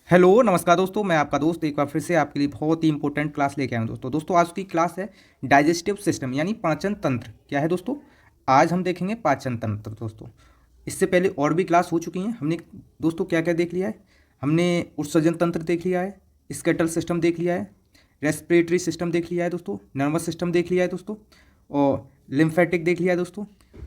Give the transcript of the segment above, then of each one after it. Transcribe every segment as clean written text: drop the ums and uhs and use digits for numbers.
Hello नमस्कार दोस्तों, मैं आपका दोस्त एक बार फिर से आपके लिए बहुत ही इंपॉर्टेंट क्लास लेके आया हूँ दोस्तों। आज की क्लास है डाइजेस्टिव सिस्टम यानी पाचन तंत्र। क्या है दोस्तों? आज हम देखेंगे पाचन तंत्र दोस्तों। इससे पहले और भी क्लास हो चुकी हैं। हमने दोस्तों क्या क्या देख लिया है? हमने उत्सर्जन तंत्र देख लिया है, स्केटल सिस्टम देख लिया है, रेस्पिरेटरी सिस्टम देख लिया है दोस्तों, नर्वस सिस्टम देख लिया है दोस्तों, और लिम्फेटिक देख लिया है दोस्तों,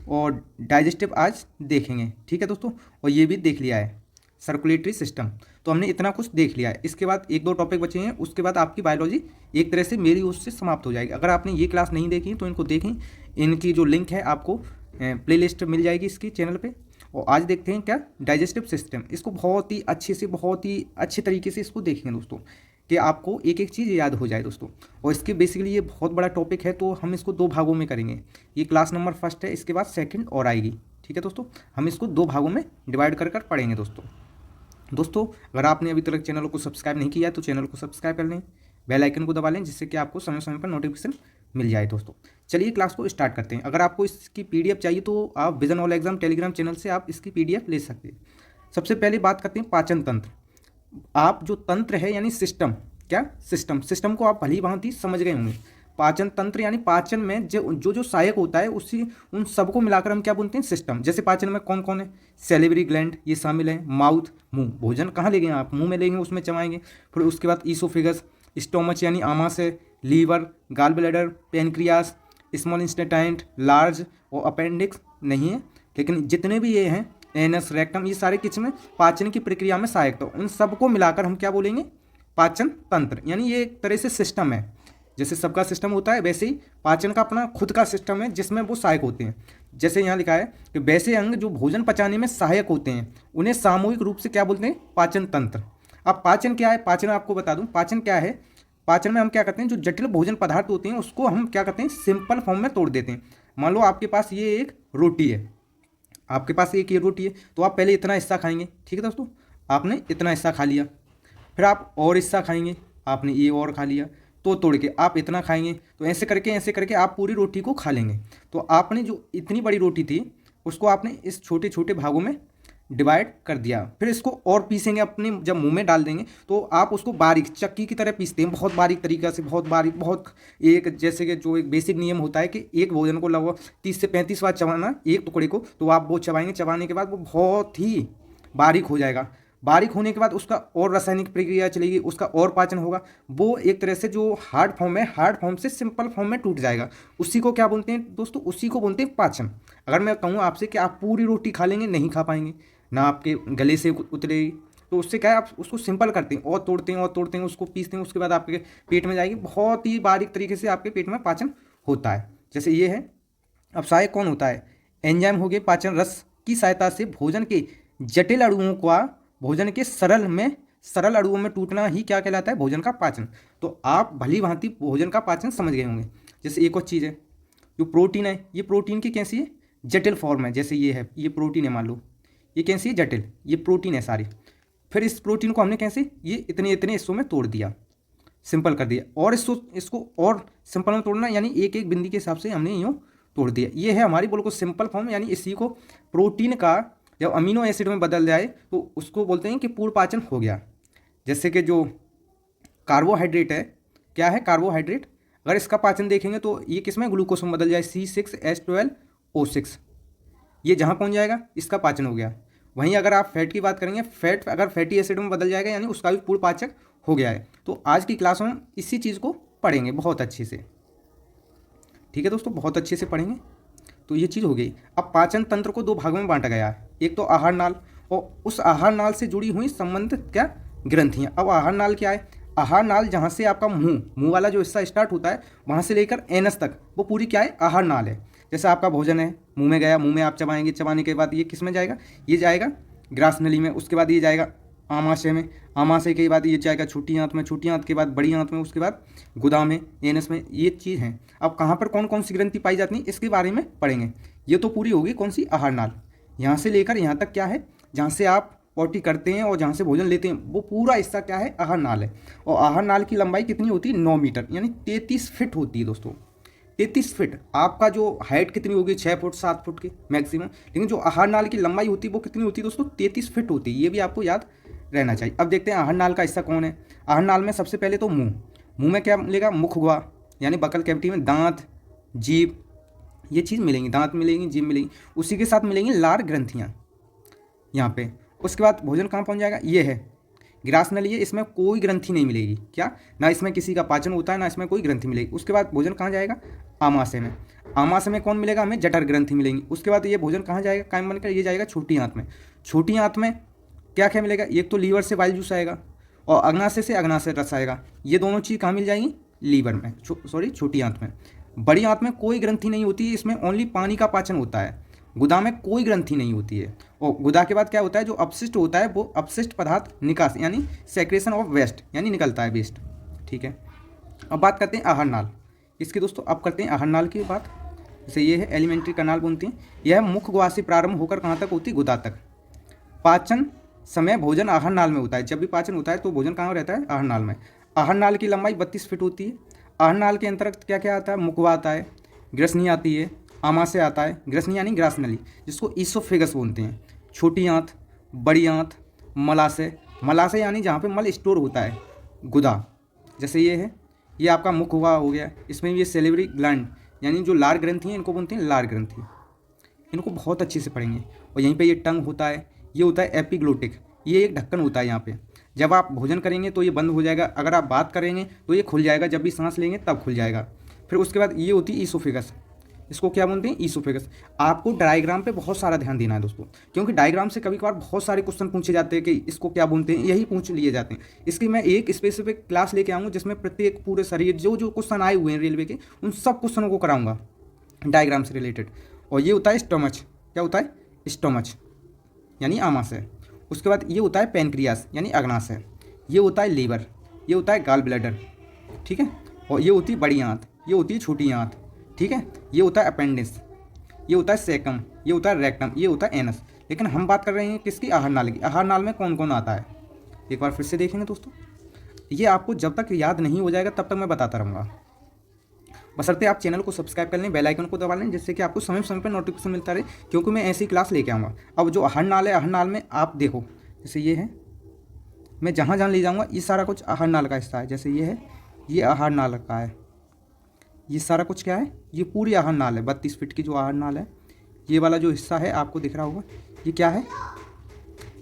और डाइजेस्टिव आज देखेंगे। ठीक है दोस्तों, और ये भी देख लिया है सर्कुलेटरी सिस्टम। तो हमने इतना कुछ देख लिया है। इसके बाद एक दो टॉपिक बचे हैं, उसके बाद आपकी बायोलॉजी एक तरह से मेरी ओर से समाप्त हो जाएगी। अगर आपने ये क्लास नहीं देखी तो इनको देखें, इनकी जो लिंक है आपको प्लेलिस्ट मिल जाएगी इसकी चैनल पे। और आज देखते हैं क्या डाइजेस्टिव सिस्टम। इसको बहुत ही अच्छे से, बहुत ही अच्छे तरीके से इसको देखेंगे दोस्तों, कि आपको एक एक चीज़ याद हो जाए दोस्तों। और इसके बेसिकली ये बहुत बड़ा टॉपिक है, तो हम इसको दो भागों में करेंगे। ये क्लास नंबर फर्स्ट है, इसके बाद सेकंड और आएगी। ठीक है दोस्तों, हम इसको दो भागों में डिवाइड कर पढ़ेंगे दोस्तों। अगर आपने अभी तक चैनल को सब्सक्राइब नहीं किया है तो चैनल को सब्सक्राइब कर लें, बेल आइकन को दबा लें, जिससे कि आपको समय समय पर नोटिफिकेशन मिल जाए दोस्तों। चलिए क्लास को स्टार्ट करते हैं। अगर आपको इसकी पीडीएफ चाहिए तो आप vision all exam Telegram channel से आप इसकी पीडीएफ ले सकते हैं। सबसे पहले बात करते हैं पाचन तंत्र। आप जो तंत्र है यानी सिस्टम, क्या सिस्टम को आप भली भांति समझ गए होंगे। पाचन तंत्र यानी पाचन में जो सहायक होता है उसी उन सबको मिलाकर हम क्या बोलते हैं? सिस्टम। जैसे पाचन में कौन कौन है? सेलिवरी ग्लैंड ये शामिल है, माउथ मुंह, भोजन कहाँ लेंगे आप? मुंह में लेंगे, उसमें चबाएंगे। फिर उसके बाद ईसोफेगस, स्टोमच यानी आमाशय, liver, gall bladder, pancreas, small intestine, large और अपेंडिक्स नहीं है, लेकिन जितने भी ये हैं, एनस, रेक्टम, ये सारे किस में? पाचन की प्रक्रिया में सहायक। तो उन सबको मिलाकर हम क्या बोलेंगे? पाचन तंत्र। यानी ये एक तरह से सिस्टम है। जैसे सबका सिस्टम होता है वैसे ही पाचन का अपना खुद का सिस्टम है, जिसमें वो सहायक होते हैं। जैसे यहाँ लिखा है कि वैसे अंग जो भोजन पचाने में सहायक होते हैं उन्हें सामूहिक रूप से क्या बोलते हैं? पाचन तंत्र। अब पाचन क्या है? पाचन आपको बता दूं पाचन क्या है। पाचन में हम क्या करते हैं? जो जटिल भोजन पदार्थ होते हैं उसको हम क्या करते हैं? सिंपल फॉर्म में तोड़ देते हैं। मान लो आपके पास ये एक रोटी है, आपके पास एक ये रोटी है, तो आप पहले इतना हिस्सा खाएंगे। ठीक है दोस्तों, आपने इतना हिस्सा खा लिया, फिर आप और हिस्सा खाएंगे, आपने ये और खा लिया, तो तोड़ के आप इतना खाएंगे। तो ऐसे करके आप पूरी रोटी को खा लेंगे। तो आपने जो इतनी बड़ी रोटी थी उसको आपने इस छोटे छोटे भागों में डिवाइड कर दिया। फिर इसको और पीसेंगे, अपने जब मुंह में डाल देंगे तो आप उसको बारीक चक्की की तरह पीसते हैं, बहुत बारीक तरीक़ा से, बहुत बारीक, बहुत एक जैसे कि जो एक बेसिक नियम होता है कि एक भोजन को लगभग 30 से 35 बार चबाना एक टुकड़े को, तो आप वो चबाएंगे। चबाने के बाद वो बहुत ही बारीक हो जाएगा। बारीक होने के बाद उसका और रासायनिक प्रक्रिया चलेगी, उसका और पाचन होगा। वो एक तरह से जो हार्ड फॉर्म है, हार्ड फॉर्म से सिंपल फॉर्म में टूट जाएगा। उसी को क्या बोलते हैं दोस्तों? उसी को बोलते हैं पाचन। अगर मैं कहूँ आपसे कि आप पूरी रोटी खा लेंगे, नहीं खा पाएंगे, ना आपके गले से उतरेगी। तो उससे क्या है, आप उसको सिंपल करते हैं और तोड़ते हैं और तोड़ते हैं, उसको पीसते हैं, उसके बाद आपके पेट में जाएगी। बहुत ही बारीक तरीके से आपके पेट में पाचन होता है। जैसे ये है। अब सहायक कौन होता है? एंजाइम हो गए। पाचन रस की सहायता से भोजन के जटिल अणुओं का भोजन के सरल अणुओं में टूटना ही क्या कहलाता है? भोजन का पाचन। तो आप भली भांति भोजन का पाचन समझ गए होंगे। जैसे एक और चीज़ है, जो प्रोटीन है, ये प्रोटीन की कैसी है? जटिल फॉर्म है। जैसे ये है, ये प्रोटीन है, मान लो ये कैसी है? जटिल। ये प्रोटीन है सारी। फिर इस प्रोटीन को हमने कैसे ये इतने इतने हिस्सों में तोड़ दिया, सिंपल कर दिया। और इसको और सिंपल में तोड़ना यानी एक एक बिंदी के हिसाब से हमने यूँ तोड़ दिया। ये है हमारी बोलो को सिंपल फॉर्म। यानी इसी को प्रोटीन का जब अमीनो एसिड में बदल जाए तो उसको बोलते हैं कि पूर्ण पाचन हो गया। जैसे कि जो कार्बोहाइड्रेट है, क्या है? कार्बोहाइड्रेट। अगर इसका पाचन देखेंगे तो ये किसमें? ग्लूकोज में बदल जाए, C6H12O6। ये जहाँ पहुँच जाएगा इसका पाचन हो गया। वहीं अगर आप फैट की बात करेंगे, फैट अगर फैटी एसिड में बदल जाएगा यानी उसका भी पूर्ण पाचक हो गया है। तो आज की क्लास में हम इसी चीज़ को पढ़ेंगे बहुत अच्छे से। ठीक है दोस्तों, बहुत अच्छे से पढ़ेंगे। तो ये चीज़ हो गई। अब पाचन तंत्र को दो भागों में बांटा गया है। एक तो आहार नाल, और उस आहार नाल से जुड़ी हुई संबंधित क्या? ग्रंथियाँ। अब आहार नाल क्या है? आहार नाल जहाँ से आपका मुंह वाला जो हिस्सा स्टार्ट होता है वहाँ से लेकर एनस तक वो पूरी क्या है? आहार नाल है। जैसे आपका भोजन है, मुंह में गया, मुंह में आप चबाएंगे, चबाने के बाद ये किस में जाएगा? ये जाएगा ग्रास नली में, उसके बाद ये जाएगा आमाशय में, आमाशय के बाद ये जाएगा छोटी आंत में, छोटी आंत के बाद बड़ी आंत में, उसके बाद गुदा में, एनस में। ये चीज़ है। अब कहाँ पर कौन कौन सी ग्रंथि पाई जाती है इसके बारे में पढ़ेंगे। ये तो पूरी होगी कौन सी? आहार नाल। यहाँ से लेकर यहाँ तक क्या है? जहाँ से आप पॉटी करते हैं और जहाँ से भोजन लेते हैं वो पूरा हिस्सा क्या है? आहार नाल है। और आहार नाल की लंबाई कितनी होती है? 9 मीटर यानी 33 फीट होती है दोस्तों। 33 फीट। आपका जो हाइट कितनी होगी? 6 फुट 7 फुट की मैक्सिमम। लेकिन जो आहार नाल की लंबाई होती है वो कितनी होती है दोस्तों? 33 फीट होती है। ये भी आपको याद रहना चाहिए। अब देखते हैं आहार नाल का हिस्सा कौन है। आहार नाल में सबसे पहले तो मुंह। मुंह में क्या मिलेगा, मुख गुहा यानी बकल कैविटी में दांत, जीभ, ये चीज़ मिलेंगी, दांत मिलेंगी, जीभ मिलेंगी। उसी के साथ मिलेंगी लार ग्रंथियाँ यहाँ पे। उसके बाद भोजन कहाँ पहुँच जाएगा, ये है ग्रास नली है, इसमें कोई ग्रंथि नहीं मिलेगी, क्या ना इसमें किसी का पाचन होता है ना इसमें कोई ग्रंथि मिलेगी। उसके बाद भोजन कहाँ जाएगा, आमाशय में। आमाशय में कौन मिलेगा, हमें जठर ग्रंथि मिलेंगी। उसके बाद ये भोजन कहाँ जाएगा, कायम बनकर ये जाएगा छोटी आंत में। छोटी आंत में क्या क्या मिलेगा, एक तो लीवर से बाइल जूस आएगा और अग्नाशय से अग्नाशय रस आएगा। ये दोनों चीज़ कहाँ मिल जाएंगी, लीवर में, छोटी आंत में। बड़ी आंत में कोई ग्रंथि नहीं होती है, इसमें ओनली पानी का पाचन होता है। गुदा में कोई ग्रंथि नहीं होती है। और गुदा के बाद क्या होता है, जो अपशिष्ट होता है वो अपशिष्ट पदार्थ निकास यानी सेक्रेशन ऑफ वेस्ट यानी निकलता है वेस्ट। ठीक है, अब बात करते हैं आहार नाल इसकी दोस्तों। अब करते हैं आहार नाल की बात। जैसे ये है एलिमेंट्री कनाल बोलती हैं। यह मुख गुहा से प्रारंभ होकर कहाँ तक होती है, गुदा तक। पाचन समय भोजन आहार नाल में होता है। जब भी पाचन होता है तो भोजन कहाँ रहता है, आहार नाल में। आहार नाल की लंबाई 32 फीट होती है। आहार नाल के अंतर्गत क्या क्या आता है, मुख गुहा आता है, ग्रसनी आती है, आमाशय आता है, ग्रसनी यानी ग्रास नली जिसको ईसोफेगस बोलते हैं, छोटी आंत, बड़ी आंत, मलाशय। मलाशय यानी जहाँ पे मल स्टोर होता है, गुदा। जैसे ये है, ये आपका मुख गुहा हो गया। इसमें ये सेलिवरी ग्लैंड यानी जो लार ग्रंथि हैं इनको बोलते हैं लार ग्रंथि। इनको बहुत अच्छे से पढ़ेंगे। और यहीं पे ये टंग होता है, ये होता है एपिग्लोटिक, ये एक ढक्कन होता है यहाँ पे। जब आप भोजन करेंगे तो ये बंद हो जाएगा, अगर आप बात करेंगे तो ये खुल जाएगा, जब भी सांस लेंगे तब खुल जाएगा। फिर उसके बाद ये होती है ईसोफेगस, इसको क्या बोलते हैं, ईसोफेगस। आपको डायग्राम पे बहुत सारा ध्यान देना है दोस्तों, क्योंकि डायग्राम से कभी कभार बहुत सारे क्वेश्चन पूछे जाते हैं कि इसको क्या बोलते हैं, यही पूछ लिए जाते हैं। इसकी मैं एक स्पेसिफिक क्लास लेके आऊँगा जिसमें प्रत्येक पूरे शरीर जो जो क्वेश्चन आए हुए हैं रेलवे के उन सब क्वेश्चनों को कराऊंगा डायग्राम से रिलेटेड। और ये होता है स्टोमच, क्या होता है, स्टोमच यानी आमाशय। उसके बाद ये होता है पेनक्रियास यानी अग्नाशय। ये होता है लीवर, ये होता है गाल ब्लैडर। ठीक है, और ये होती है बड़ी आंत, ये होती है छोटी आंत। ठीक है, ये होता है अपेंडिक्स, ये होता है सेकम, ये होता है रेक्टम, ये होता है एनस। लेकिन हम बात कर रहे हैं किसकी, आहार नाल की। आहार नाल में कौन कौन आता है एक बार फिर से देखेंगे दोस्तों। ये आपको जब तक याद नहीं हो जाएगा तब तक मैं बताता रहूँगा, बशर्ते आप चैनल को सब्सक्राइब कर लें, बेल आइकन को दबा लें, जिससे कि आपको समय समय पर नोटिफिकेशन मिलता रहे, क्योंकि मैं ऐसी क्लास लेके आऊँगा। अब जो आहार नाल है, आहार नाल में आप देखो, जैसे ये है, मैं जहाँ जहाँ ले जाऊँगा ये सारा कुछ आहार नाल का हिस्सा है। जैसे ये है, ये आहार नाल का है, ये सारा कुछ क्या है, ये पूरी आहार नाल है। 32 फीट की जो आहार नाल है, ये वाला जो हिस्सा है आपको दिख रहा होगा, ये क्या है,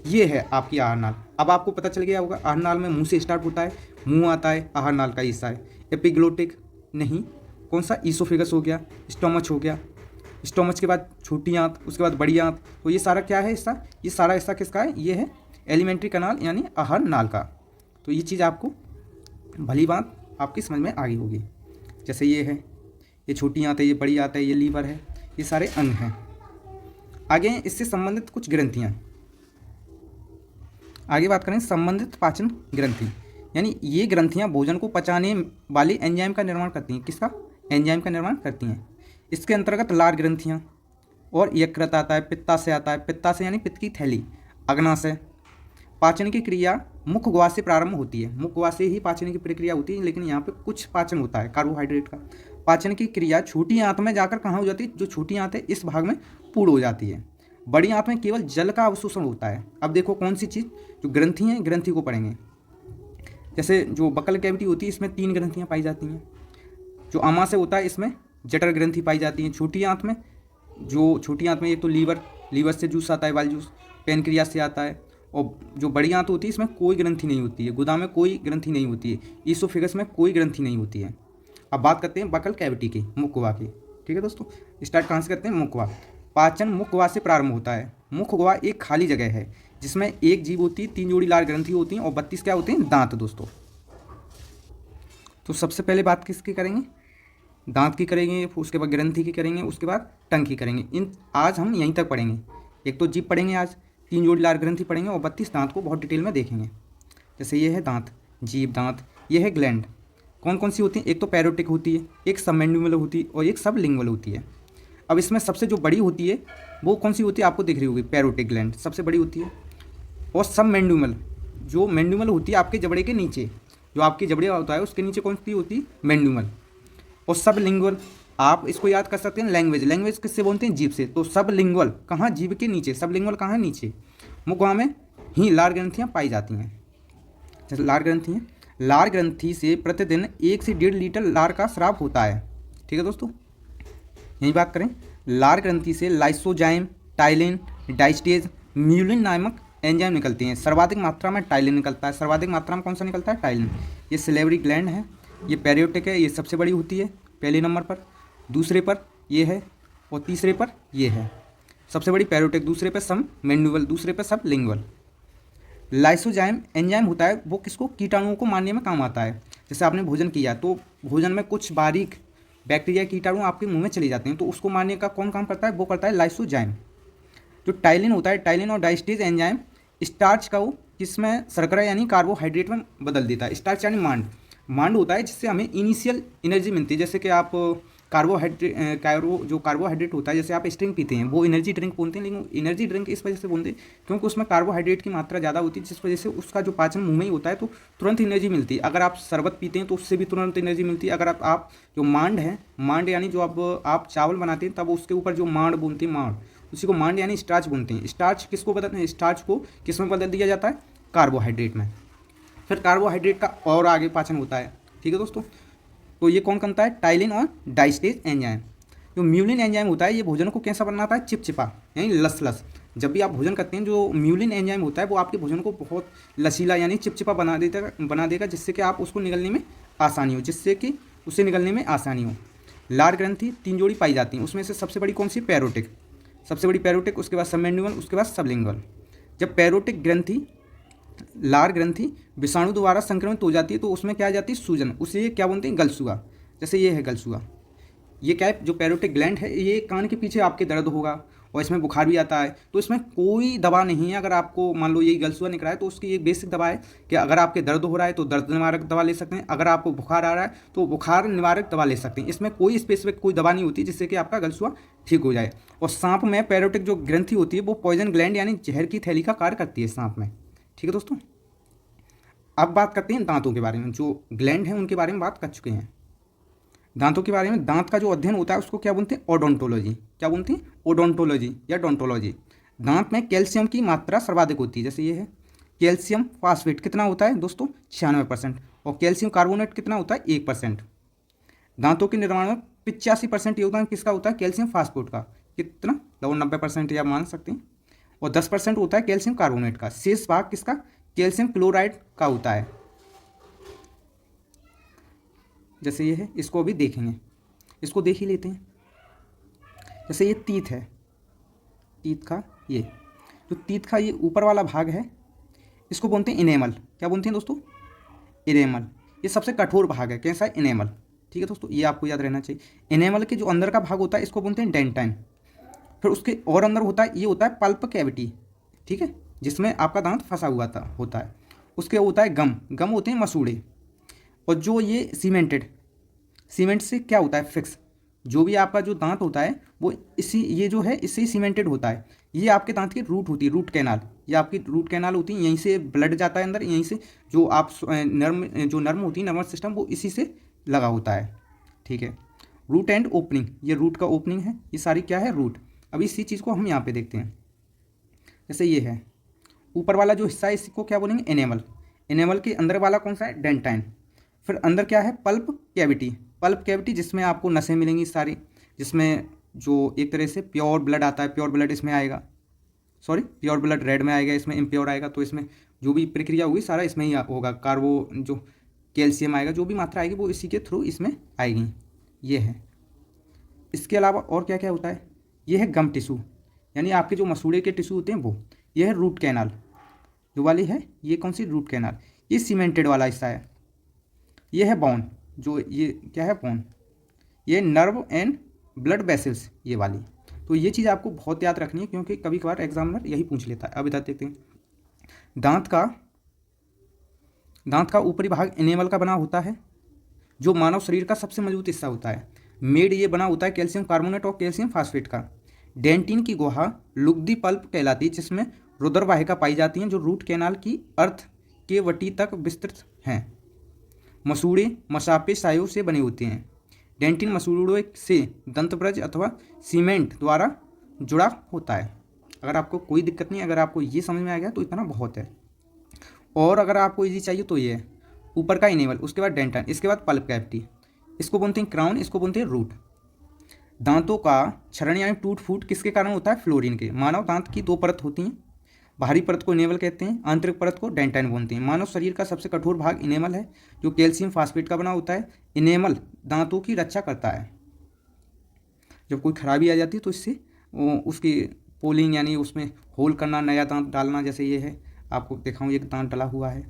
ये है आपकी आहार नाल। अब आपको पता चल गया होगा आहार नाल में मुंह से स्टार्ट होता है, मुंह आता है, आहार नाल का हिस्सा है। एपिग्लोटिक नहीं, कौन सा, ईसोफेगस हो गया, स्टोमच हो गया, स्टोमच के बाद छोटी आंत, उसके बाद बड़ी आंत। तो ये सारा क्या है हिस्सा, ये सारा हिस्सा किसका है, ये है एलिमेंट्री कनाल यानी आहार नाल का। तो ये चीज़ आपको भली बात आपकी समझ में आ गई होगी। जैसे ये है, ये छोटी आंत है, ये बड़ी आंत है, ये लीवर है, ये सारे अंग हैं। आगे हैं इससे संबंधित कुछ ग्रंथियाँ। आगे बात करें संबंधित पाचन ग्रंथि, यानी ये ग्रंथियाँ भोजन को पचाने वाली एंजाइम का निर्माण करती हैं। किसका, एंजाइम का निर्माण करती हैं। इसके अंतर्गत लार ग्रंथियाँ और यकृत आता है, पित्ताशय आता है, पित्ताशय यानी पित्त की थैली, अग्नाशय। पाचन की क्रिया मुख गुहा से प्रारंभ होती है, मुख गुहा से ही पाचन की प्रक्रिया होती है, लेकिन यहाँ पे कुछ पाचन होता है कार्बोहाइड्रेट का। पाचन की क्रिया छोटी आंत में जाकर कहाँ हो जाती है, जो छोटी आंत है इस भाग में पूर्ण हो जाती है। बड़ी आंत में केवल जल का अवशोषण होता है। अब देखो कौन सी चीज़, जो ग्रंथि हैं, ग्रंथि को पढ़ेंगे। जैसे जो बकल कैविटी होती है इसमें 3 ग्रंथियाँ पाई जाती हैं। जो आमाशय होता है इसमें जठर ग्रंथि पाई जाती हैं। छोटी आंत में, जो छोटी आंत में एक तो लीवर से जूस आता है, बाइल जूस, पेनक्रियास से आता है। और जो बड़ी आंत होती है इसमें कोई ग्रंथि नहीं होती है, गुदा में कोई ग्रंथि नहीं होती है, ईसोफेगस में कोई ग्रंथि नहीं होती है। अब बात करते हैं बकल कैविटी की, मुख गुहा की। ठीक है दोस्तों, स्टार्ट कहाँ से करते हैं, मुख गुहा। पाचन मुख गुहा से प्रारंभ होता है। मुख गुहा एक खाली जगह है जिसमें एक जीभ होती है, 3 जोड़ी लार ग्रंथि होती हैं और 32 क्या होते हैं, दांत दोस्तों। तो सबसे पहले बात किसकी करेंगे, दांत की करेंगे, उसके बाद ग्रंथि की करेंगे, उसके बाद टंग की करेंगे। इन आज हम यहीं तक पढ़ेंगे। एक तो जीभ पढ़ेंगे आज, 3 जोड़ी लार ग्रंथि पढ़ेंगे और 32 दांत को बहुत डिटेल में देखेंगे। जैसे ये है दांत, जीभ, दांत। ये है ग्लैंड, कौन कौन सी होती है, एक तो पैरोटिक होती है, एक सबमेंडिबुलर होती है और एक सबलिंगुअल होती है। अब इसमें सबसे जो बड़ी होती है वो कौन सी होती है, आपको दिख रही होगी, पैरोटिक ग्लैंड सबसे बड़ी होती है। और सबमेंडिबुलर, जो मेंडिबल होती है आपके जबड़े के नीचे, जो आपकी जबड़े होता है उसके नीचे कौन सी होती है, मेंडिबल। और सबलिंगुअल, आप इसको याद कर सकते हैं लैंग्वेज, किससे बोलते हैं, जीभ से। तो सबलिंगुअल कहाँ, जीभ के नीचे, सबलिंगुअल कहाँ है, नीचे। मुख गुहा में ही लार ग्रंथियाँ पाई जाती हैं। जैसे लार ग्रंथि हैं, लार ग्रंथि से प्रतिदिन 1 से 1.5 लीटर लार का स्राव होता है। ठीक है दोस्तों, यही बात करें, लार ग्रंथि से लाइसोजाइम, टाइलिन, डाइस्टेज, म्यूलिन नामक एंजाइम निकलते हैं। सर्वाधिक मात्रा में टाइलिन निकलता है। सर्वाधिक मात्रा में कौन सा निकलता है? टाइलिन। ये सिलेवरी ग्लैंड है, ये पैरियोटिक है, ये सबसे बड़ी होती है पहले नंबर पर, दूसरे पर ये है और तीसरे पर ये है। सबसे बड़ी पैरियोटिक, दूसरे पर सब मैंडिबल, दूसरे पर सब लिंगुअल। लाइसोजाइम एंजाइम होता है, वो किसको? कीटाणुओं को मारने में काम आता है। जैसे आपने भोजन किया तो भोजन में कुछ बारीक बैक्टीरिया कीटाणु आपके मुंह में चले जाते हैं, तो उसको मारने का कौन काम करता है? वो करता है लाइसोजाइम। जो टाइलिन होता है, टाइलिन और डाइस्टेज एंजाइम स्टार्च का वो किसमें शर्करा यानी कार्बोहाइड्रेट में बदल देता है। स्टार्च यानी मांड, मांड होता है जिससे हमें इनिशियल एनर्जी मिलती है। जैसे कि आप कार्बोहाइड्रेट होता है, जैसे आप स्ट्रिंग पीते हैं वो एनर्जी ड्रिंक बोलते हैं, लेकिन एनर्जी ड्रिंक इस वजह से बोलते हैं क्योंकि उसमें कार्बोहाइड्रेट की मात्रा ज़्यादा होती है, जिस वजह से उसका जो पाचन मुंह में ही होता है तो तुरंत एनर्जी मिलती है। अगर आप शरबत पीते हैं तो उससे भी तुरंत एनर्जी मिलती है। अगर आप जो मांड है, मांड यानी जो आप चावल बनाते हैं तब उसके ऊपर जो मांड बुनते हैं, मांड, उसी को मांड यानी स्टार्च बुनते हैं। स्टार्च किसको बदल स्टार्च को किस में बदल दिया जाता है? कार्बोहाइड्रेट में। फिर कार्बोहाइड्रेट का और आगे पाचन होता है। ठीक है दोस्तों, तो ये कौन करता है? टाइलिन और डाइस्टेज एंजाइम। जो म्यूलिन एंजाइम होता है ये भोजन को कैसा बनाता है? चिपचिपा यानी लस। जब भी आप भोजन करते हैं, जो म्यूलिन एंजाइम होता है वो आपके भोजन को बहुत लसीला यानी चिपचिपा बना देगा, जिससे कि आप उसको निगलने में आसानी हो, जिससे कि उससे निगलने में आसानी हो। लार ग्रंथि 3 जोड़ी पाई जाती हैं, उसमें से सबसे बड़ी कौन सी? पैरोटिक। सबसे बड़ी पैरोटिक, उसके बाद सबमेंडिबल, उसके बाद सबलिंगुअल। जब पैरोटिक ग्रंथि, लार ग्रंथि विषाणु द्वारा संक्रमित हो जाती है तो उसमें क्या आ जाती है? सूजन। उसे क्या बोलते हैं? गलसुआ। जैसे ये है गलसुआ। ये क्या है? जो पैरोटिक ग्लैंड है, ये कान के पीछे आपके दर्द होगा और इसमें बुखार भी आता है, तो इसमें कोई दवा नहीं है। अगर आपको मान लो ये गलसुआ निकला है तो उसकी एक बेसिक दवा है कि अगर आपके दर्द हो रहा है तो दर्द निवारक दवा ले सकते हैं, अगर आपको बुखार आ रहा है तो बुखार निवारक दवा ले सकते हैं। इसमें कोई स्पेसिफिक कोई दवा नहीं होती जिससे कि आपका गलसुआ ठीक हो जाए। और सांप में पैरोटिक जो ग्रंथि होती है वो पॉइजन ग्लैंड यानी जहर की थैली का कार्य करती है सांप में। ठीक है दोस्तों, अब बात करते हैं दांतों के बारे में। जो ग्लैंड हैं उनके बारे में बात कर चुके हैं। दांतों के बारे में, दांत का जो अध्ययन होता है उसको क्या बोलते हैं? ओडोंटोलॉजी। क्या बोलते हैं? ओडोंटोलॉजी या डोंटोलॉजी। दांत में कैल्शियम की मात्रा सर्वाधिक होती है। जैसे ये है कैल्शियम फास्फेट कितना होता है दोस्तों? 96%। और कैल्शियम कार्बोनेट कितना होता है? 1%। दांतों के निर्माण में 85% योगदान किसका होता है? कैल्शियम फास्फेट का। कितना? लगभग 90% या मान सकते हैं। और 10% होता है कैल्शियम कार्बोनेट का। शेष भाग किसका? कैल्शियम क्लोराइड का होता है। जैसे ये है, इसको अभी देखेंगे, इसको देख ही लेते हैं। जैसे ये तीत है, तीत का ये जो तीत का ये ऊपर वाला भाग है इसको बोलते हैं इनेमल। क्या बोलते हैं दोस्तों? इनेमल। ये सबसे कठोर भाग है। कैसा है? इनेमल। ठीक है दोस्तों, ये आपको याद रहना चाहिए। इनेमल के जो अंदर का भाग होता है इसको बोलते हैं डेंटाइन। फिर उसके और अंदर होता है, ये होता है पल्प कैविटी। ठीक है, जिसमें आपका दांत फंसा हुआ होता है। उसके होता है गम, गम होते हैं मसूड़े। और जो ये सीमेंटेड, सीमेंट से क्या होता है? फिक्स। जो भी आपका जो दांत होता है वो ये जो है इससे ही सीमेंटेड होता है। ये आपके दांत की रूट होती है, रूट कैनाल। ये आपकी रूट कैनाल होती है, यहीं से ब्लड जाता है अंदर, यहीं से जो आप नर्म होती है, नर्वस सिस्टम, वो इसी से लगा होता है। ठीक है, रूट एंड ओपनिंग, ये रूट का ओपनिंग है। ये सारी क्या है? रूट। अब इसी चीज़ को हम यहाँ पे देखते हैं। जैसे ये है ऊपर वाला जो हिस्सा है इसको क्या बोलेंगे? एनेमल। एनेमल के अंदर वाला कौन सा है? डेंटाइन। फिर अंदर क्या है? Pulp cavity. पल्प कैविटी जिसमें आपको नसें मिलेंगी सारी, जिसमें जो एक तरह से प्योर ब्लड आता है, प्योर ब्लड इसमें आएगा, सॉरी प्योर ब्लड रेड में आएगा, इसमें इम्प्योर आएगा। तो इसमें जो भी प्रक्रिया होगी सारा इसमें ही होगा। कार्बो जो कैल्शियम आएगा, जो भी मात्रा आएगी वो इसी के थ्रू इसमें आएगी। ये है। इसके अलावा और क्या क्या होता है? ये है गम टिश्यू, यानी आपके जो मसूड़े के टिश्यू होते हैं वो। ये है रूट कैनाल, जो वाली है ये कौन सी? Root canal. ये सीमेंटेड वाला हिस्सा है। ये है बोन, जो ये क्या है? बोन। ये नर्व एंड ब्लड वेसल्स, ये वाली। तो ये चीज़ आपको बहुत याद रखनी है क्योंकि कभी कभार एग्जामिनर यही पूछ लेता है। अब इधर देखते हैं। दांत का ऊपरी भाग एनेमल का बना होता है, जो मानव शरीर का सबसे मजबूत हिस्सा होता है। मेड ये बना होता है कैल्शियम कार्बोनेट और कैल्शियम फास्फेट का। डेंटिन की गुहा लुगदी पल्प कहलाती है, जिसमें रुधिर वाहिका पाई जाती हैं जो रूट कैनाल की अर्थ के वटी तक विस्तृत हैं। मसूड़े मसापे स्नायु से बने होते हैं। डेंटिन मसूड़ों से दंतब्रज अथवा सीमेंट द्वारा जुड़ा होता है। अगर आपको कोई दिक्कत नहीं, अगर आपको ये समझ में आ गया तो इतना बहुत है। और अगर आपको इजी चाहिए तो ये है ऊपर का इनेवल, उसके बाद डेंटन, इसके बाद पल्प कैविटी, इसको बोलते हैं क्राउन, इसको बोलते हैं रूट। दांतों का क्षरण यानी टूट फूट किसके कारण होता है? फ्लोरीन के। मानव दांत की दो परत होती हैं, बाहरी परत को इनेवल कहते हैं, आंतरिक परत को डेंटाइन बोलते हैं। मानव शरीर का सबसे कठोर भाग इनेमल है, जो कैल्शियम फास्फेट का बना होता है। इनेमल दांतों की रक्षा करता है। जब कोई खराबी आ जाती है तो इससे उसकी पोलिंग यानी उसमें होल करना, नया दांत डालना, जैसे ये है, आपको दिखाऊँ एक दांत डला हुआ है,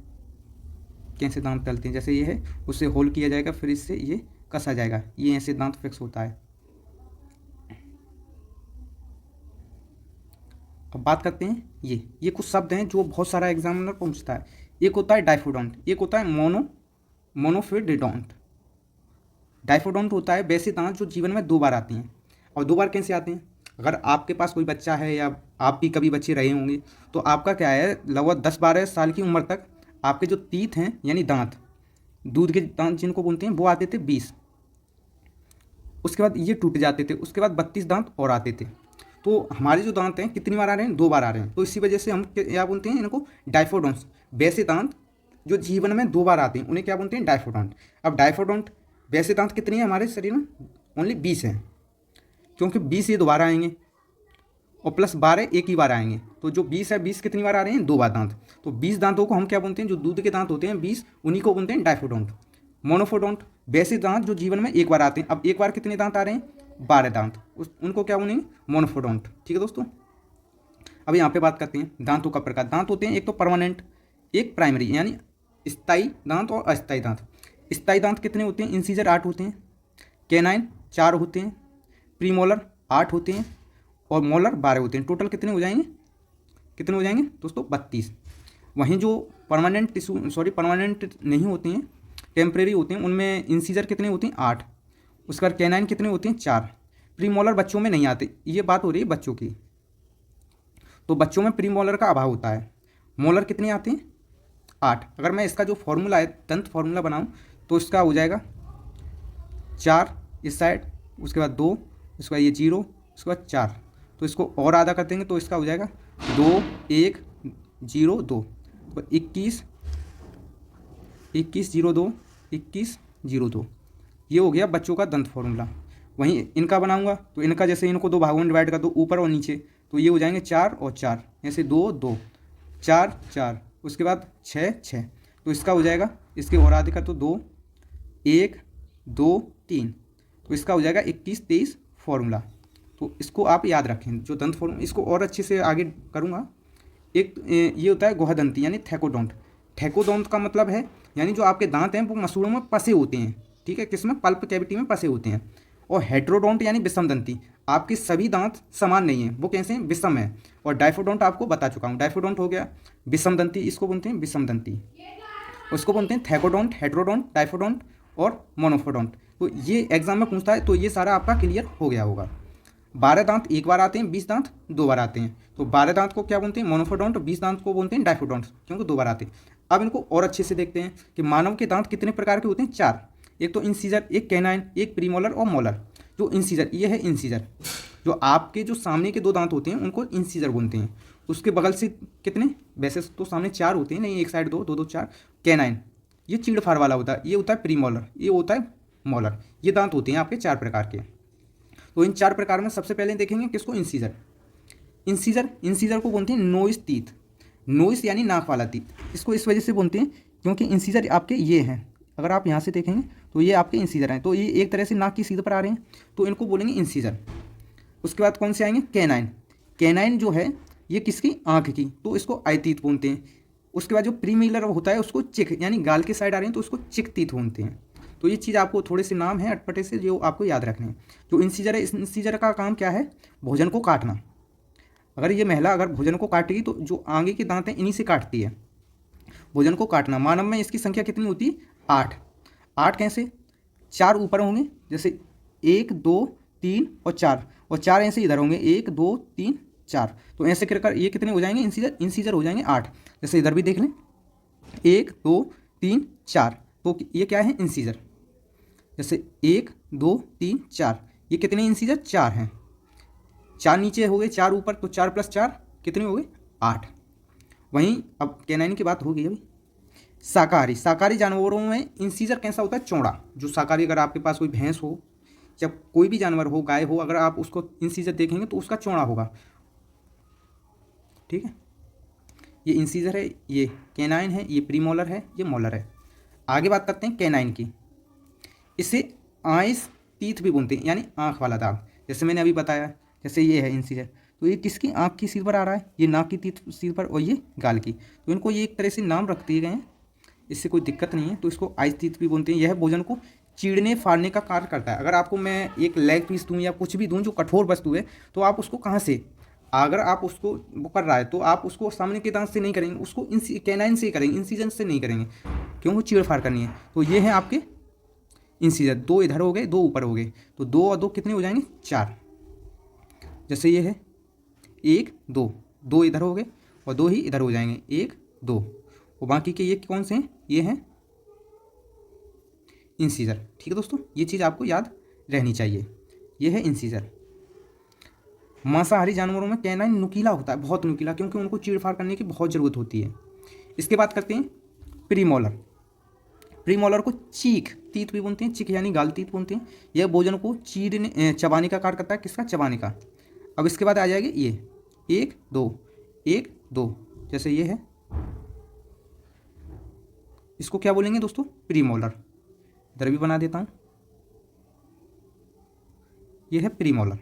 कैसे दांत डलते हैं, जैसे ये है, उससे होल किया जाएगा, फिर इससे ये कसा जाएगा, ये ऐसे दांत फिक्स होता है। अब बात करते हैं ये कुछ शब्द हैं जो बहुत सारा एग्जामिनर पूछता है। एक होता है डाइफोडोंट, एक होता है मोनोफिडेडोंट। डाइफोडोंट होता है वैसे दांत जो जीवन में 2 बार आते हैं। और 2 बार कैसे आते हैं? अगर आपके पास कोई बच्चा है या आप भी कभी बच्चे रहे होंगे तो आपका क्या है, लगभग 10-12 साल की उम्र तक आपके जो टीथ हैं यानी दांत, दूध के दांत जिनको बोलते हैं, वो आते थे 20। उसके बाद ये टूट जाते थे, उसके बाद 32 दांत और आते थे। तो हमारे जो दांत हैं कितनी बार आ रहे हैं? 2 बार आ रहे हैं। तो इसी वजह से हम क्या बोलते हैं इनको? डाइफोडोंट्स। वैसे दांत जो जीवन में 2 बार आते हैं उन्हें क्या बोलते हैं? डाइफोडोंट। अब डाइफोडोंट वैसे दांत कितने हैं हमारे शरीर में? ओनली 20 हैं, क्योंकि 20 ये दोबारा आएंगे और प्लस 12 एक ही बार आएंगे। तो जो 20 है, 20 कितनी बार आ रहे हैं? 2 बार दांत। तो 20 दांतों को हम क्या बोलते हैं? जो दूध के दांत होते हैं 20, उन्हीं को बोलते हैं डाइफोडोंट। मोनोफोडोंट वैसे दांत जो जीवन में 1 बार आते हैं। अब 1 बार कितने दांत आ रहे हैं? 12 दांत, उनको क्या बोलेंगे? मोनोफोडोंट। ठीक है दोस्तों, अब यहाँ पे बात करते हैं दांतों का प्रकार। दांत होते हैं एक तो परमानेंट, एक प्राइमरी यानी स्थायी दांत और अस्थायी दांत। स्थायी दांत कितने होते हैं? इंसीजर 8 होते हैं, कैनाइन 4 होते हैं, प्रीमोलर 8 होते हैं और मोलर 12 होते हैं। टोटल कितने हो जाएंगे? कितने हो जाएंगे दोस्तों? 32। वहीं जो परमानेंट नहीं होते हैं, टेम्परेरी होते हैं, उनमें इंसीजर कितने होते हैं? 8। उसके बाद कैनाइन कितने होते हैं? 4। प्रीमोलर बच्चों में नहीं आते, ये बात हो रही है बच्चों की, तो बच्चों में प्रीमोलर का अभाव होता है। मोलर कितने आते हैं? 8। अगर मैं इसका जो फॉर्मूला है, दंत फॉर्मूला बनाऊं, तो इसका हो जाएगा 4 इस साइड, उसके बाद 2, उसके बाद ये 0, उसके बाद 4। तो इसको और आधा कर देंगे तो इसका हो जाएगा 2 1 0 2, तो 21 0 2 21 0 2। ये हो गया बच्चों का दंत फॉर्मूला। वहीं इनका बनाऊंगा तो इनका जैसे इनको 2 भागों में डिवाइड कर दो, ऊपर और नीचे, तो ये हो जाएंगे 4 और 4, ऐसे 2 2 4 4, उसके बाद 6 6, तो इसका हो जाएगा, इसके और आधे का तो 2 1 2 3, तो इसका हो जाएगा 21 23 फॉर्मूला। तो इसको आप याद रखें जो दंत फॉर्मूला, इसको और अच्छे से आगे करूँगा। एक ये होता है गुहदंती यानी थैकोडोंट। थैकोडोंट का मतलब है यानी जो आपके दांत हैं वो मसूड़ों में फंसे होते हैं, ठीक है, किसमें? पल्प कैविटी में फंसे होते हैं। और हेट्रोडोंट यानी विषमदंती, आपके सभी दांत समान नहीं हैं, वो कैसे हैं? विषम है। और डाइफोडोंट आपको बता चुका हूँ, डाइफोडोंट हो गया विषमदंती, इसको बोलते हैं विषमदंती, उसको बोलते हैं थैकोडोंट, हेट्रोडोंट, डाइफोडोंट और मोनोफोडोंट। तो ये एग्जाम में पूछता है, तो ये सारा आपका क्लियर हो गया होगा। 12 दांत 1 बार आते हैं, 20 दांत 2 बार आते हैं। तो 12 दांत को क्या बोलते हैं? मोनोफोडोंट, 20 दांत को बोलते हैं डाइफोडोंट, क्योंकि 2 बार आते हैं। अब इनको और अच्छे से देखते हैं कि मानव के दांत कितने प्रकार के होते हैं? 4। एक तो इंसीजर, एक कैनाइन, एक प्रीमोलर और मोलर। जो इंसीजर, ये है इंसीजर, जो आपके जो सामने के 2 दांत होते हैं उनको इंसीजर बोलते हैं। उसके बगल से कितने? वैसे तो सामने 4 होते हैं, नहीं, एक साइड 2 2 2 4। कैनाइन ये चीड़फाड़ वाला होता है, ये होता है प्रीमोलर, ये होता है मोलर। ये दांत होते हैं आपके 4 प्रकार के। तो इन 4 प्रकार में सबसे पहले देखेंगे किसको? इंसीजर। इंसीजर को बोलते हैं नोइस टीथ। नोइस यानी नाक वाला टीथ। इसको इस वजह से बोलते हैं क्योंकि इंसीजर आपके ये हैं, अगर आप यहाँ से देखेंगे तो ये आपके इंसीजर हैं, तो ये एक तरह से नाक की सीध पर आ रहे हैं, तो इनको बोलेंगे इंसीजर। उसके बाद कौन से आएंगे? कैनाइन। कैनाइन जो है ये किसकी? आँख की, तो इसको आई टीथ बोलते हैं। उसके बाद जो प्रीमोलर होता है उसको चिक, यानी गाल के साइड आ रहे हैं तो उसको चिक टीथ बोलते हैं। तो ये चीज़ आपको थोड़े से नाम है अटपटे से जो आपको याद रखने हैं। जो इंसीजर है, इस इंसीजर का काम क्या है? भोजन को काटना। अगर ये महिला अगर भोजन को काटेगी तो जो आगे के दांत हैं इन्हीं से काटती है, भोजन को काटना। मानव में इसकी संख्या कितनी होती है? 8। 8 कैसे? 4 ऊपर होंगे, जैसे 1 2 3 और 4, और 4 ऐसे इधर होंगे, 1 2 3 4, तो ऐसे कर ये कितने हो जाएंगे? इंसीजर हो जाएंगे 8। जैसे इधर भी देख लें, 1 2 3 4, तो ये क्या है? इंसीजर। जैसे 1 2 3 4, ये कितने इंसीजर? 4 हैं। 4 नीचे हो गए, 4 ऊपर, तो 4 + 4 कितने हो गए 8। वहीं अब कैनाइन की बात होगी अभी। शाकाहारी जानवरों में इंसीजर कैसा होता है, चौड़ा। जो शाकाहारी, अगर आपके पास कोई भैंस हो, जब कोई भी जानवर हो, गाय हो, अगर आप उसको इंसीजर देखेंगे तो उसका चौड़ा होगा। ठीक है, ये इंसीजर है, ये कैनाइन है, ये प्रीमोलर है, ये मोलर है। आगे बात करते हैं कैनाइन की। इसे आइस टीथ भी बोलते हैं, यानी आँख वाला दांत। जैसे मैंने अभी बताया, जैसे ये है इंसीजर, तो ये किसकी, आँख की सिर पर आ रहा है, ये नाक की टीथ सिर पर, और ये गाल की। तो इनको ये एक तरह से नाम रख दिए गए हैं, इससे कोई दिक्कत नहीं है। तो इसको आइस टीथ भी बोलते हैं। यह भोजन को चीरने फाड़ने का कार्य करता है। अगर आपको मैं एक लेग पीस दूँ या कुछ भी दूँ जो कठोर वस्तु है, तो आप उसको कहाँ से, अगर आप उसको वो कर रहा है तो आप उसको सामने के दांत से नहीं करेंगे, उसको कैनाइन से ही करेंगे, इंसीजन से नहीं करेंगे, क्योंकि चीड़ फाड़ करनी है। तो ये है आपके इंसीजर। 2 इधर हो गए, 2 ऊपर हो गए, तो 2 और 2 कितने हो जाएंगे 4। जैसे ये है 1 2, 2 इधर हो गए और 2 ही इधर हो जाएंगे, 1 2। और बाकी के ये कौन से हैं, ये हैं इंसीजर। ठीक है दोस्तों, ये चीज़ आपको याद रहनी चाहिए। ये है इंसीजर। मांसाहारी जानवरों में कैनाइन नुकीला होता है, बहुत नुकीला, क्योंकि उनको चीड़फाड़ करने की बहुत ज़रूरत होती है। इसके बाद करते हैं प्रीमोलर। प्रीमोलर को चीख तीत भी बोलते हैं, चीख यानी गाल तीत बोलते हैं। यह भोजन को चीरने चबाने का कार्य करता है, किसका, चबाने का। अब इसके बाद आ जाएगा ये 1 2 1 2, जैसे ये है, इसको क्या बोलेंगे दोस्तों, प्रीमोलर। इधर भी बना देता हूँ, यह है प्रीमोलर।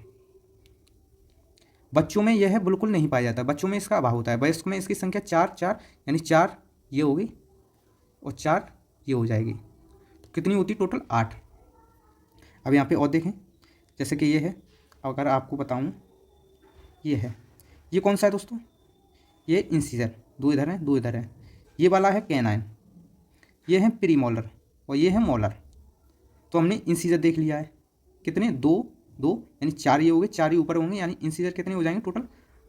बच्चों में यह बिल्कुल नहीं पाया जाता, बच्चों में इसका अभाव होता है। वयस्क में इसकी संख्या 4 4, यानी 4 ये हो गई और 4 ये हो जाएगी, तो कितनी होती टोटल 8। अब यहाँ पे और देखें, जैसे कि ये है, अगर आपको बताऊँ, ये है, ये कौन सा है दोस्तों, ये इंसीजर। 2 इधर है, 2 इधर है। ये वाला है कैनाइन, ये है प्रीमोलर और ये है मोलर। तो हमने इंसीजर देख लिया है, कितने 2 2, यानी 4 ये हो गए, 4 ही ऊपर होंगे, यानी इंसीजर कितने हो जाएंगे टोटल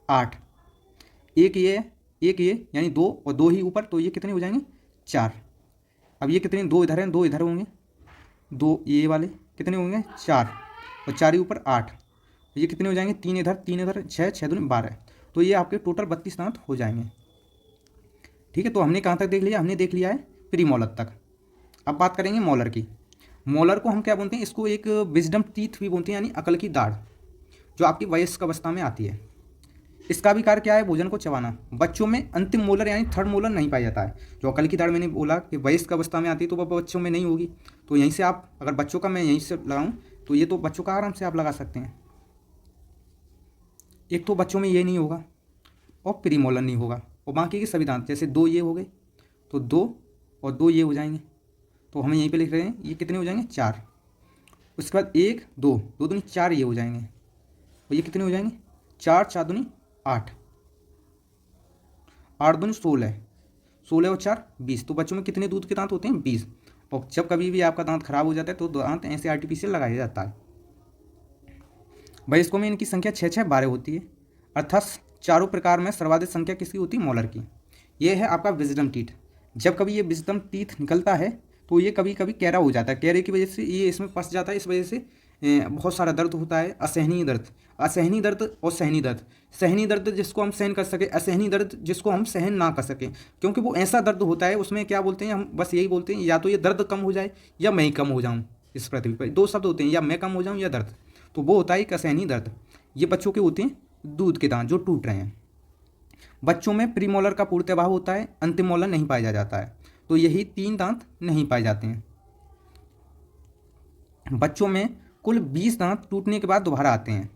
8। एक ये यानी 2 और 2 ही ऊपर, तो ये कितने हो जाएंगे 4। अब ये कितने, 2 इधर हैं, 2 इधर होंगे, 2 ये वाले कितने होंगे 4 और 4 ही ऊपर 8। ये कितने हो जाएंगे, 3 इधर 3 इधर, 6 6 दूनी 12। तो ये आपके टोटल 32 दांत हो जाएंगे। ठीक है, तो हमने कहाँ तक देख लिया, हमने देख लिया है प्रीमोलर तक। अब बात करेंगे मोलर की। मोलर को हम क्या बोलते हैं, इसको एक विजडम टीथ भी बोलते हैं, यानी अकल की दाढ़, जो आपकी वयस्क अवस्था में आती है। इसका भी कार्य क्या है, भोजन को चबाना। बच्चों में अंतिम मोलर यानी थर्ड मोलर नहीं पाया जाता है। जो अकल की दाढ़ मैंने बोला कि वयस्क अवस्था में आती है, तो वह बच्चों में नहीं होगी। तो यहीं से आप, अगर बच्चों का मैं यहीं से लगाऊं, तो ये तो बच्चों का आराम से आप लगा सकते हैं। एक तो बच्चों में ये नहीं होगा और प्रीमोलर नहीं होगा, और बाकी के सभी दांत, जैसे 2 ये हो गए, तो 2 और 2 ये हो जाएंगे, तो हमें यहीं पे लिख रहे हैं, ये कितने हो जाएंगे 4। उसके बाद 1 2 2 दूनी 4 ये हो जाएंगे, और ये कितने हो जाएंगे 4 4 दूनी 8, 8 दूनी 16, 16 और 4 20। तो बच्चों में कितने दूध के दांत होते हैं 20। और जब कभी भी आपका दांत खराब हो जाता है तो दांत ऐसे आर्टिफिशियल लगाया जाता है। वयस्कों में इनकी संख्या 6 6 12 होती है, अर्थात चारों प्रकार में सर्वाधिक संख्या किसकी होती है, मोलर की। ये है आपका विजडम टीथ। जब कभी ये विजडम टीथ निकलता है तो ये कभी कभी कैरा हो जाता है, कैरे की वजह से ये इसमें फंस जाता है, इस वजह से बहुत सारा दर्द होता है। असहनीय दर्द, असहनीय दर्द और सहनीय दर्द। सहनीय दर्द जिसको हम सहन कर सके, असहनीय दर्द जिसको हम सहन ना कर सकें, क्योंकि वो ऐसा दर्द होता है, उसमें क्या बोलते हैं हम, बस यही बोलते हैं, या तो ये दर्द कम हो जाए या मैं ही कम हो जाऊँ इस पृथ्वी पर। 2 शब्द होते हैं, या मैं कम हो जाऊँ या दर्द। तो वो होता है एक असहनीय दर्द। ये बच्चों के होते हैं दूध के दांत जो टूट रहे हैं। बच्चों में प्रीमोलर का पूर्णतः अभाव होता है, अंतिम मोलर नहीं पाया जाता है। तो यही 3 दांत नहीं पाए जाते हैं। बच्चों में कुल 20 दांत टूटने के बाद दोबारा आते हैं।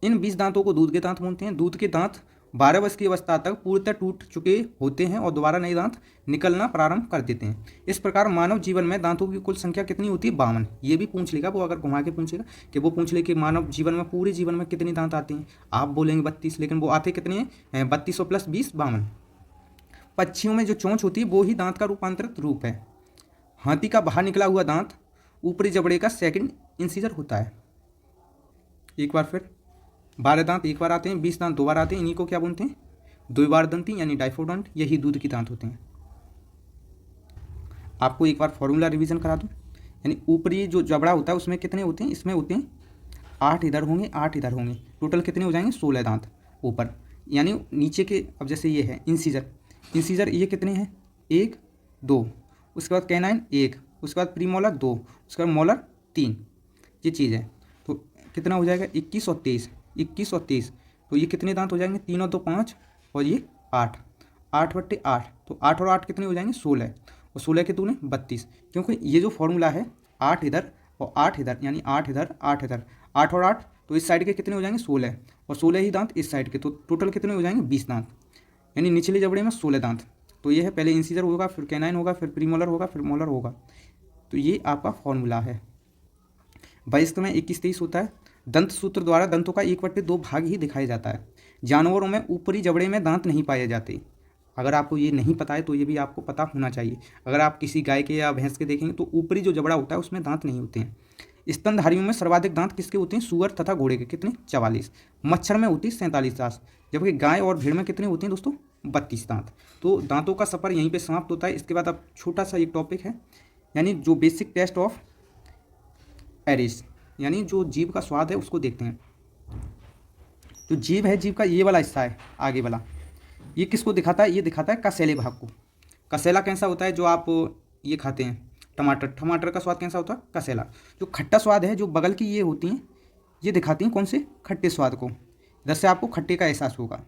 इन 20 दांतों को दूध के दांत बोलते हैं। दूध के दांत 12 वर्ष की अवस्था तक पूर्णतः टूट चुके होते हैं और दोबारा नए दांत निकलना प्रारंभ कर देते हैं। इस प्रकार मानव जीवन में दांतों की कुल संख्या कितनी होती है 52। ये भी पूछ लेगा वो, अगर घुमा के पूछेगा कि वो पूछ ले कि मानव जीवन में, पूरे जीवन में कितने दांत आते हैं, आप बोलेंगे 32, लेकिन वो आते कितने हैं 3200 + 20 52। पक्षियों में जो चोंच होती है वो ही दांत का रूपांतरित रूप है। हाथी का बाहर निकला हुआ दांत ऊपरी जबड़े का सेकंड इंसीजर होता है। एक बार फिर 12 दांत एक बार आते हैं, 20 दांत 2 बार आते हैं। इन्हीं को क्या बोलते हैं, द्विबारदंती यानी डाइफोडोंट। यही दूध के दांत होते हैं। आपको एक बार फॉर्मूला रिवीजन करा दूं, यानी ऊपरी जो जबड़ा होता है उसमें कितने होते हैं, इसमें होते हैं 8 इधर होंगे, 8 इधर होंगे, टोटल कितने हो जाएंगे 16 दांत ऊपर, यानी नीचे के। अब जैसे ये है इंसीजर ये कितने हैं 1 2, उसके बाद कैनाइन 1, उसके बाद प्रीमोलर 2, उसके बाद मोलर 3, ये चीज़ है। तो कितना हो जाएगा 21 और 23, तो ये कितने दांत हो जाएंगे 3 और 2 5 और ये 8, 8/8, तो 8 और 8 कितने हो जाएंगे 16, और 16 के दूने 32, क्योंकि ये जो फॉर्मूला है 8 इधर और 8 इधर, यानी 8 इधर 8 इधर, 8 और 8 तो इस साइड के कितने हो जाएंगे 16, और 16 ही दांत इस साइड के, तो टोटल कितने हो जाएंगे 20 दांत, यानी निचले जबड़े में 16 दांत। तो ये है, पहले इंसीजर होगा, फिर कैनाइन होगा, फिर प्रीमोलर होगा, फिर मोलर होगा। तो ये आपका फॉर्मूला है। 22 में 21-23 होता है। दंत सूत्र द्वारा दंतों का 1/2 भाग ही दिखाया जाता है। जानवरों में ऊपरी जबड़े में दांत नहीं पाए जाते। अगर आपको ये नहीं पता है तो ये भी आपको पता होना चाहिए। अगर आप किसी गाय के या भैंस के देखेंगे तो ऊपरी जो जबड़ा होता है उसमें दांत नहीं होते हैं। स्तनधारियों में सर्वाधिक दांत किसके होते हैं, सुअर तथा घोड़े के, कितने 44। मच्छर में होती है 47 दांत, जबकि गाय और भेड़ में कितने होते हैं दोस्तों 32 दांत। तो दांतों का सफ़र यहीं पे समाप्त होता है। इसके बाद अब छोटा सा एक टॉपिक है, यानी जो बेसिक टेस्ट ऑफ एरिस, यानी जो जीभ का स्वाद है उसको देखते हैं। जो जीभ है, जीभ का ये वाला हिस्सा है आगे वाला, ये किसको दिखाता है, ये दिखाता है कसेले भाग को। कसेला कैसा होता है, जो आप ये खाते हैं टमाटर का स्वाद कैसा होता है कसेला। जो खट्टा स्वाद है, जो बगल की ये होती हैं, ये दिखाती हैं कौन से खट्टे स्वाद को। इधर से आपको खट्टे का एहसास होगा,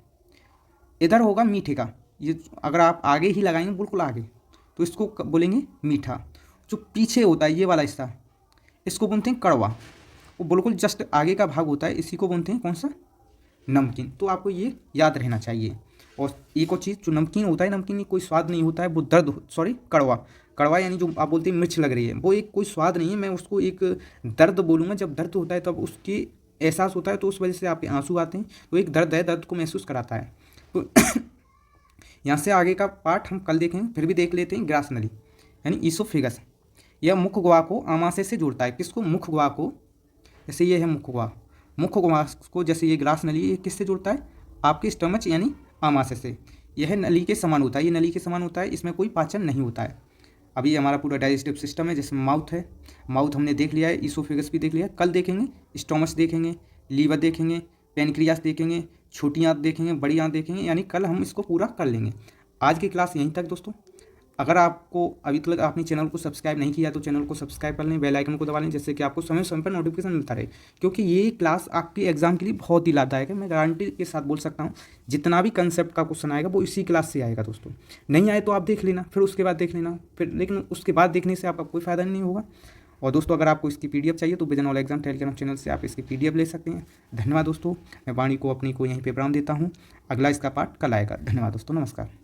इधर होगा मीठे का। ये अगर आप आगे ही लगाएंगे बिल्कुल आगे तो इसको बोलेंगे मीठा। जो पीछे होता है ये वाला हिस्सा, इसको बोलते हैं कड़वा। वो बिल्कुल जस्ट आगे का भाग होता है, इसी को बोलते हैं कौन सा, नमकीन। तो आपको ये याद रहना चाहिए। और एक और चीज़, जो नमकीन होता है, नमकीन में कोई स्वाद नहीं होता है, वो कड़वा यानी जो आप बोलते हैं मिर्च लग रही है, वो एक कोई स्वाद नहीं है। मैं उसको एक दर्द बोलूँगा। जब दर्द होता है तब उसके एहसास होता है, तो उस वजह से आपके आंसू आते हैं। तो एक दर्द है, दर्द को महसूस कराता है। तो यहाँ से आगे का पार्ट हम कल देखेंगे, फिर भी देख लेते हैं। ग्रास नली यानी ईसोफेगस, यह मुख गुहा को आमाशय से जोड़ता है। किसको, मुख गुहा को। जैसे ये है मुख गुहा को, जैसे ये ग्रास नली, ये किससे जोड़ता है, आपके स्टमच यानी आमाशय से। यह नली के समान होता है, ये नली के समान होता है, इसमें कोई पाचन नहीं होता है। अभी हमारा पूरा डाइजेस्टिव सिस्टम है, जिसमें माउथ है, माउथ हमने देख लिया है, ईसोफेगस भी देख लिया है। कल देखेंगे स्टोमच देखेंगे, लीवर देखेंगे, पेनक्रियास देखेंगे, छोटी आंत देखेंगे, बड़ी आंत देखेंगे, यानी कल हम इसको पूरा कर लेंगे। आज की क्लास यहीं तक दोस्तों। अगर आपको अभी तक आपने चैनल को सब्सक्राइब नहीं किया तो चैनल को सब्सक्राइब कर लें, बेल आइकन को दबा लें, जिससे कि आपको समय समय पर नोटिफिकेशन मिलता रहे। क्योंकि ये क्लास आपके एग्जाम के लिए बहुत ही लाभदायक है। मैं गारंटी के साथ बोल सकता हूँ, जितना भी कंसेप्ट का क्वेश्चन आएगा वो इसी क्लास से आएगा दोस्तों। नहीं आए तो आप देख लेना, फिर उसके बाद देख लेना, फिर लेकिन उसके बाद देखने से आपका कोई फ़ायदा नहीं होगा। और दोस्तों, अगर आपको इसकी PDF चाहिए तो vision all exam Telegram channel से आप इसकी PDF ले सकते हैं। धन्यवाद दोस्तों। मैं वाणी को अपनी को यहीं पर विराम देता हूँ। अगला इसका पार्ट कल आएगा। धन्यवाद दोस्तों, नमस्कार।